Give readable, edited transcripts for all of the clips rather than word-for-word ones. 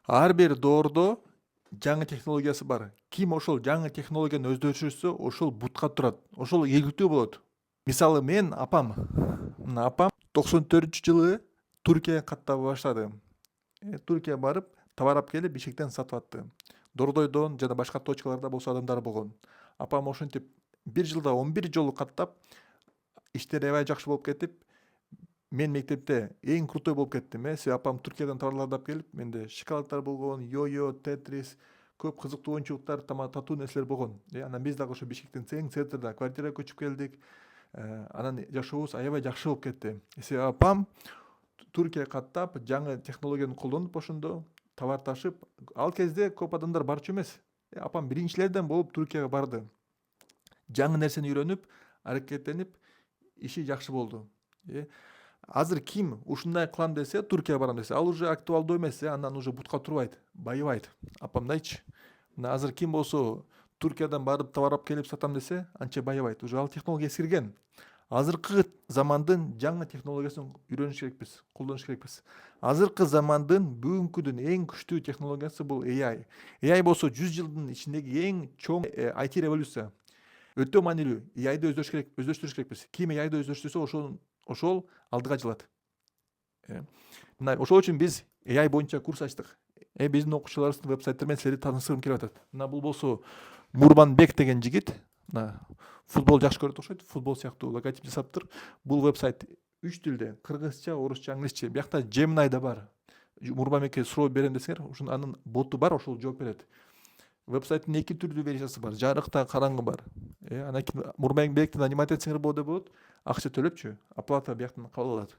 Ар бир доордо жаңы технологиясы бар. Ким ошол жаңы технологияны өздөштүрсө, ошол бутка турат, ошол ийгиликтүү болот. Мисалы мен апам, мына апам 94-жылы Туркияга каттап баштады. Туркияга барып, товар алып келип, Бишкектен сатып атты. Дордойдон жана башка точкаларда болсо адамдар болгон. Апам ошентип 1 жылда 11 жолу каттап, иштери аябай жакшы болуп кетип, мен мектепте эң крутой болуп кеттим. Себеби апам Туркиядан товарларды алып келип, менде шоколаддар болгон, йо-йо, тетрис, көп кызыктуу оюнчуктар, татуу нерселер болгон. Анан биз дагы ошо Бишкектин эң центрда квартирага көчүп келдик. Анан жашообуз аябай жакшы болуп кетти. Себеби апам Туркияга каттап, жаңы технологияны колдонуп ошондо товар ташып, ал кезде көп адамдар барчу эмес. Апам биринчилерден болуп Туркияга барды. Жаңы нерсени үйрөнүп, аракеттенип, иши жакшы болду. Азыр ким ушундай кылам десе, Туркияга барам десе, ал уже актуалдуу эмес, андан уже бутка турбайт, байыбайт. Апамдайчы. Мына азыр ким болсо Туркиядан барып товар алып келип сатам десе, анча байыбайт. Уже ал технология эскирген. Азыркы замандын жаңы технологиясын үйрөнүш керекпиз, колдонуш керекпиз. Азыркы замандын бүгүнкүдүн эң күчтүү технологиясы бул AI. AI болсо 100 жылдын ичиндеги эң чоң IT революция. Өтө маанилүү. AI-ды өздөштүрүш керекпиз. Ким AI-ды өздөштүрсө, ошол алдыга жылат. Мына ошол үчүн биз AI боюнча курс ачтык. Биздин окуучуларыбыздын вебсайттары менен силерди тааныштыргым келип атат. Мына бул болсо Мурбанбек деген жигит, мына футбол жакшы көрөт окшойт, футбол сыяктуу логотип жасаптыр. Бул вебсайт 3 тилде: кыргызча, орусча, англисче. Биякта Gemini да бар. Мурбанбекке суроо берем десеңер, ушунун анын боту бар, ошол жооп берет. Вебсайттын 2 түрдүү версиясы бар. Жарыкта, караңгы бар. Анан кийин Мурбанбектин анимация этсеңер болот, акча төлөпчү, оплата бияктан кабыл алат.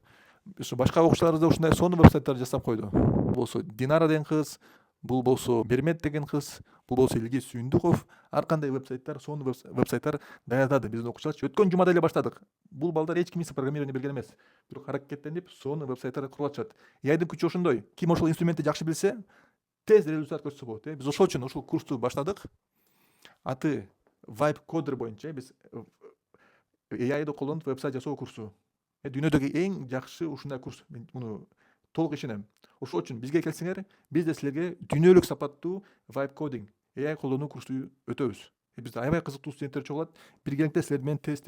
Ошо башка окуучуларыбыз да ушундай сонун вебсайттар жасап койду. Болсо Динара деген кыз, бул болсо Бермет деген кыз, бул болсо Илгиз Сүйүндүков. Ар кандай вебсайттар, сонун вебсайттар даярдады биздин окуучуларчы. Өткөн жумада эле баштадык. Бул балдар эч кимиси программирование билген эмес. Бирок аракеттенип, сонун вебсайттар куруп атышат. AI-дын күчү ошондой. Ким ошол инструментти жакшы билсе, тез результат көрсөтсө болот. Биз ошол үчүн ушул курсту баштадык. Аты Vibe Coder боюнча биз AI-ды колдонуп вебсайт жасоо курсу. Дүйнөдөгү эң жакшы ушундай курс. Мен муну толук ишенем. Ошол үчүн бизге келсеңер, биз да силерге дүйнөлүк сапаттуу Vibe Coding AI колдонуу курсу өтөбүз. Бизде аябай кызыктуу студенттер чогулат. Биргеликте силер менен тез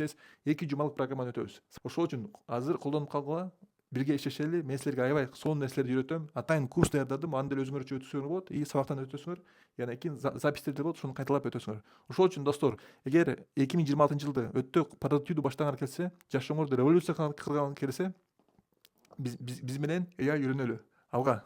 2 жумалык программаны өтөбүз. Ошол үчүн азыр колдонуп калгыла, бирге иштешели. Мен силерге аябай сонун нерселерди үйрөтөм. Атайын курс даярдадым. Аны деле өзүңөр өтсөңөр болот. Сабактан өтөсүңөр. Жана кийин записьтер болот, ошону кайталап өтөсүңөр. Ошол үчүн достор, эгер 2026-жылды өтө продуктивдүү баштагыңар келсе, жашооңорду революция кылган келсе, биз менен AI үйрөнөлү. Алга.